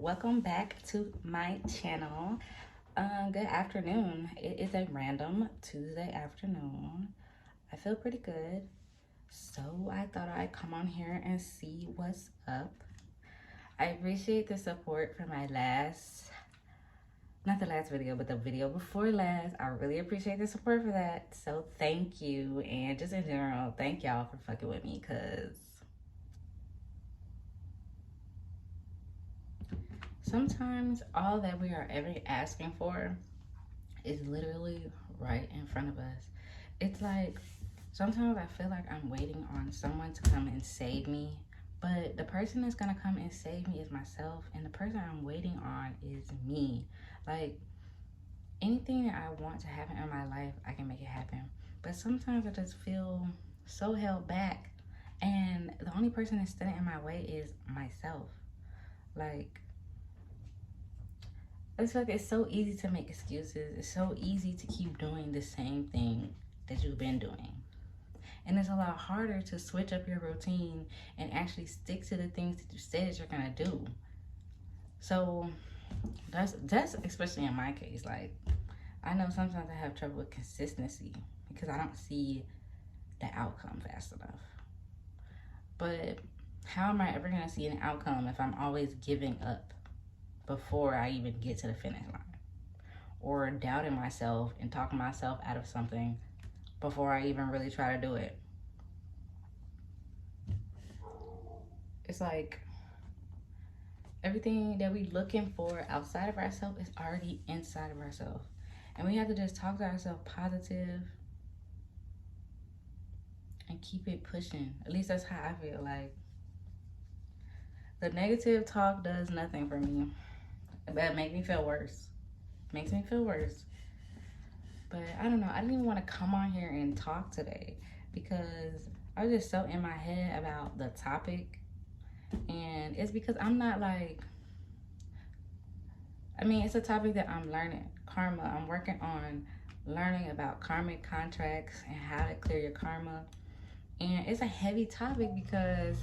welcome back to my channel. Good afternoon. It is a random Tuesday afternoon. I feel pretty good, so I thought I'd come on here and see what's up. I appreciate the support for my not the last video, but the video before last. I really appreciate the support for that, so thank you. And just in general, thank y'all for fucking with me, because sometimes all that we are ever asking for is literally right in front of us. It's like sometimes I feel like I'm waiting on someone to come and save me, but the person that's gonna come and save me is myself, and the person I'm waiting on is me. Like, anything that I want to happen in my life, I can make it happen. But sometimes I just feel so held back, and the only person that's standing in my way is myself. Like, it's like it's so easy to make excuses. It's so easy to keep doing the same thing that you've been doing. And it's a lot harder to switch up your routine and actually stick to the things that you say that you're gonna do. So that's especially in my case. Like, I know sometimes I have trouble with consistency because I don't see the outcome fast enough. But how am I ever gonna see an outcome if I'm always giving up before I even get to the finish line, or doubting myself and talking myself out of something before I even really try to do it? It's like everything that we're looking for outside of ourselves is already inside of ourselves, and we have to just talk to ourselves positive and keep it pushing. At least that's how I feel. Like, the negative talk does nothing for me. That makes me feel worse. Makes me feel worse. But I don't know. I didn't even want to come on here and talk today because I was just so in my head about the topic. And it's because I'm not like, it's a topic that I'm learning. Karma. I'm working on learning about karmic contracts and how to clear your karma. And it's a heavy topic because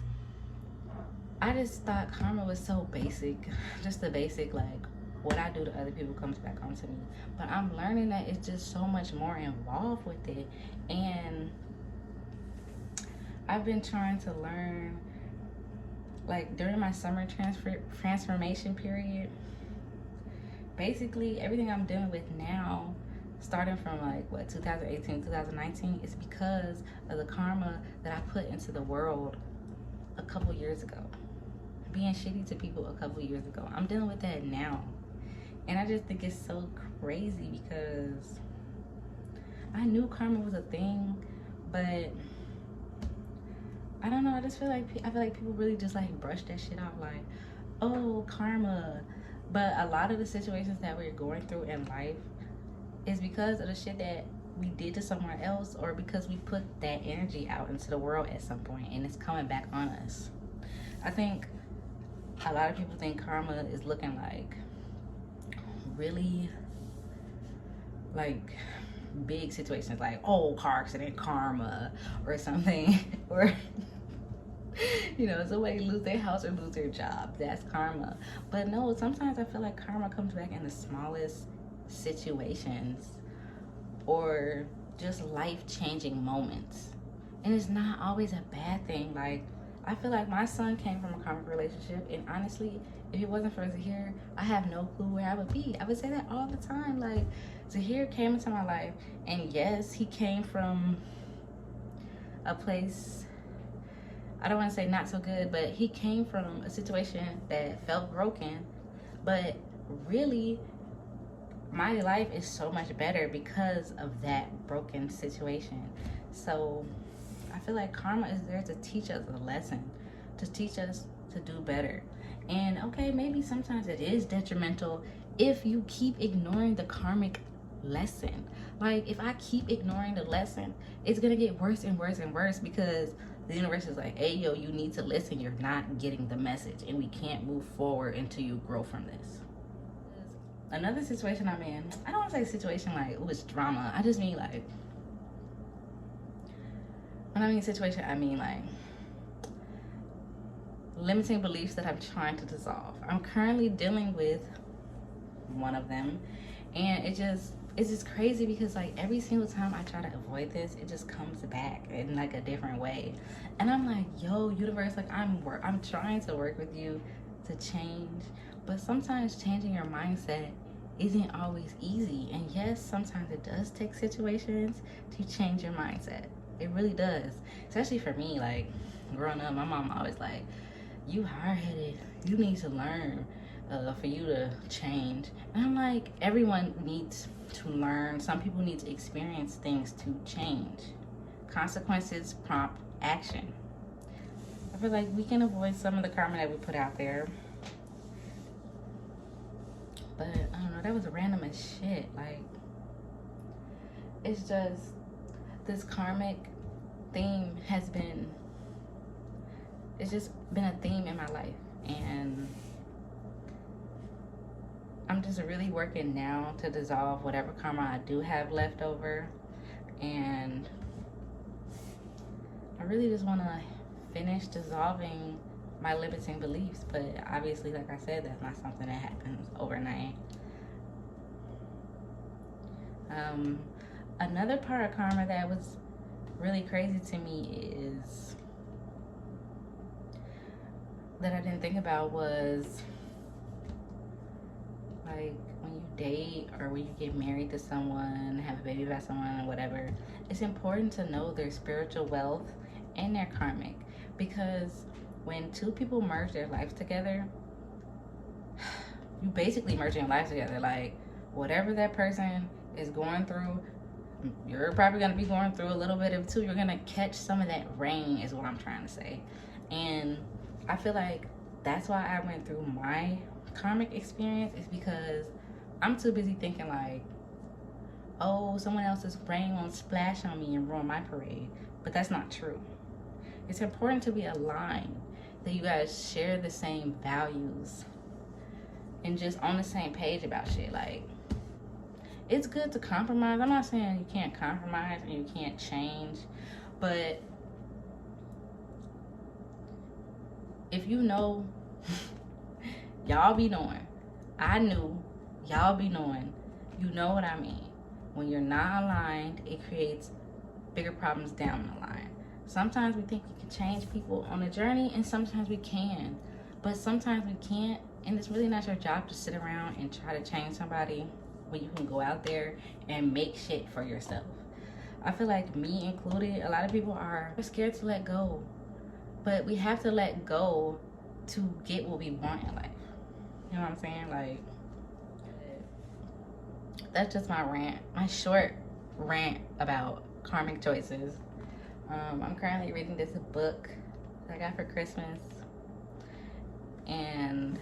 I just thought karma was so basic. Just the basic, like, what I do to other people comes back onto me. But I'm learning that it's just so much more involved with it. And I've been trying to learn, like, during my summer transformation period. Basically, everything I'm dealing with now, starting from 2018, 2019, is because of the karma that I put into the world a couple years ago. Being shitty to people a couple years ago. I'm dealing with that now. And I just think it's so crazy because I knew karma was a thing, but I don't know. I feel like people really just like brush that shit off, like, oh, karma. But a lot of the situations that we're going through in life is because of the shit that we did to someone else, or because we put that energy out into the world at some point and it's coming back on us. I think a lot of people think karma is looking like really like big situations, like, oh, car accident karma or something, or somebody lose their house or lose their job, that's karma. But no, sometimes I feel like karma comes back in the smallest situations or just life-changing moments, and it's not always a bad thing. Like, I feel like my son came from a karmic relationship, and honestly, if it wasn't for Zahir, I have no clue where I would be. I would say that all the time. Like, Zahir came into my life, and yes, he came from a place, I don't want to say not so good, but he came from a situation that felt broken. But really, my life is so much better because of that broken situation. So I feel like karma is there to teach us a lesson, to teach us to do better. And okay, maybe sometimes it is detrimental if you keep ignoring the karmic lesson. Like, if I keep ignoring the lesson, it's gonna get worse and worse and worse, because the universe is like, hey, yo, you need to listen. You're not getting the message, and we can't move forward until you grow from this. Another situation I'm in, I don't want to say situation like, oh, it's drama. I just mean like, when I mean situation, I mean like limiting beliefs that I'm trying to dissolve. I'm currently dealing with one of them, and it's just crazy because like every single time I try to avoid this, it just comes back in like a different way. And I'm like, yo, universe, like I'm trying to work with you to change, but sometimes changing your mindset isn't always easy. And yes, sometimes it does take situations to change your mindset. It really does. Especially for me, like growing up, my mom always like, you hard-headed, you need to learn for you to change. And I'm like, everyone needs to learn. Some people need to experience things to change. Consequences prompt action. I feel like we can avoid some of the karma that we put out there. But I don't know, that was random as shit. Like, it's just, this karmic theme has been, it's just been a theme in my life. And I'm just really working now to dissolve whatever karma I do have left over. And I really just want to finish dissolving my limiting beliefs. But obviously, like I said, that's not something that happens overnight. Another part of karma that was really crazy to me is that I didn't think about was like when you date or when you get married to someone, have a baby by someone or whatever, it's important to know their spiritual wealth and their karmic, because when two people merge their lives together, you basically merge your lives together. Like whatever that person is going through, you're probably going to be going through a little bit of too. You're going to catch some of that rain is what I'm trying to say. And I feel like that's why I went through my karmic experience, is because I'm too busy thinking like, oh, someone else's rain won't splash on me and ruin my parade. But that's not true. It's important to be aligned, that you guys share the same values and just on the same page about shit. Like, it's good to compromise. I'm not saying you can't compromise and you can't change, but if you know, y'all be knowing, I knew, y'all be knowing, you know what I mean. When you're not aligned, it creates bigger problems down the line. Sometimes we think we can change people on a journey, and sometimes we can, but sometimes we can't. And it's really not your job to sit around and try to change somebody when you can go out there and make shit for yourself. I feel like, me included, a lot of people are scared to let go, but we have to let go to get what we want in life. You know what I'm saying? Like, that's just my rant, my short rant about karmic choices. I'm currently reading this book that I got for Christmas, and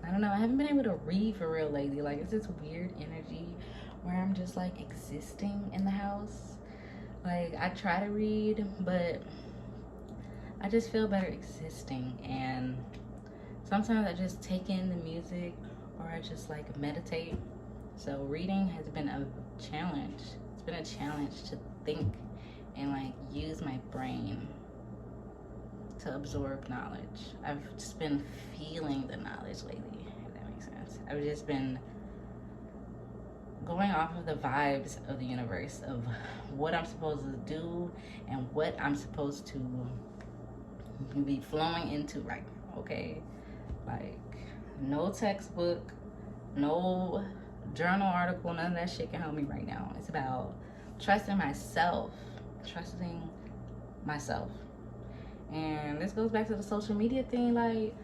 I don't know, I haven't been able to read for real lately. Like, it's this weird energy where I'm just like existing in the house. Like, I try to read, but I just feel better existing. And sometimes I just take in the music, or I just like meditate. So reading has been a challenge. It's been a challenge to think and like use my brain to absorb knowledge. I've just been feeling the knowledge lately, if that makes sense. I've just been going off of the vibes of the universe, of what I'm supposed to do and what I'm supposed to be flowing into right now, okay? Like, no textbook, no journal article, none of that shit can help me right now. It's about trusting myself. And this goes back to the social media thing. Like,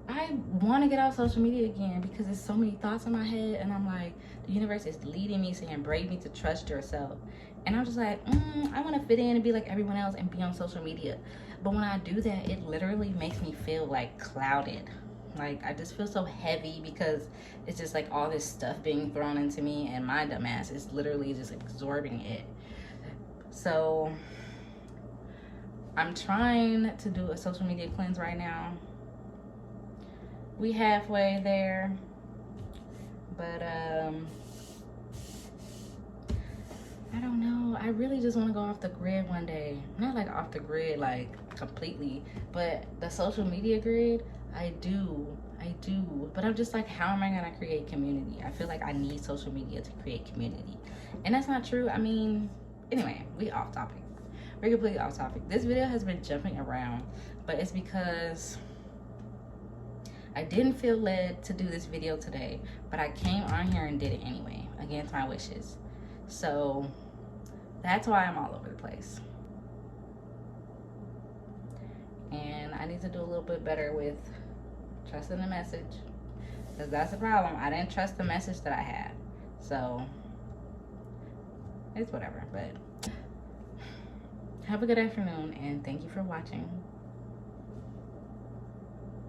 I want to get off social media again because there's so many thoughts in my head, and I'm like, the universe is leading me, saying, brave me to trust yourself. And I'm just like, I want to fit in and be like everyone else and be on social media. But when I do that, it literally makes me feel like clouded. Like, I just feel so heavy because it's just like all this stuff being thrown into me, and my dumbass is literally just absorbing it. So I'm trying to do a social media cleanse right now. We halfway there, but I don't know. I really just want to go off the grid one day. Not like off the grid, like completely. But the social media grid, I do. But I'm just like, how am I gonna create community? I feel like I need social media to create community. And that's not true. I mean, anyway, we off topic. We're completely off topic. This video has been jumping around, but it's because I didn't feel led to do this video today, but I came on here and did it anyway, against my wishes. So that's why I'm all over the place. And I need to do a little bit better with trusting the message, because that's the problem. I didn't trust the message that I had. So it's whatever, but have a good afternoon, and thank you for watching.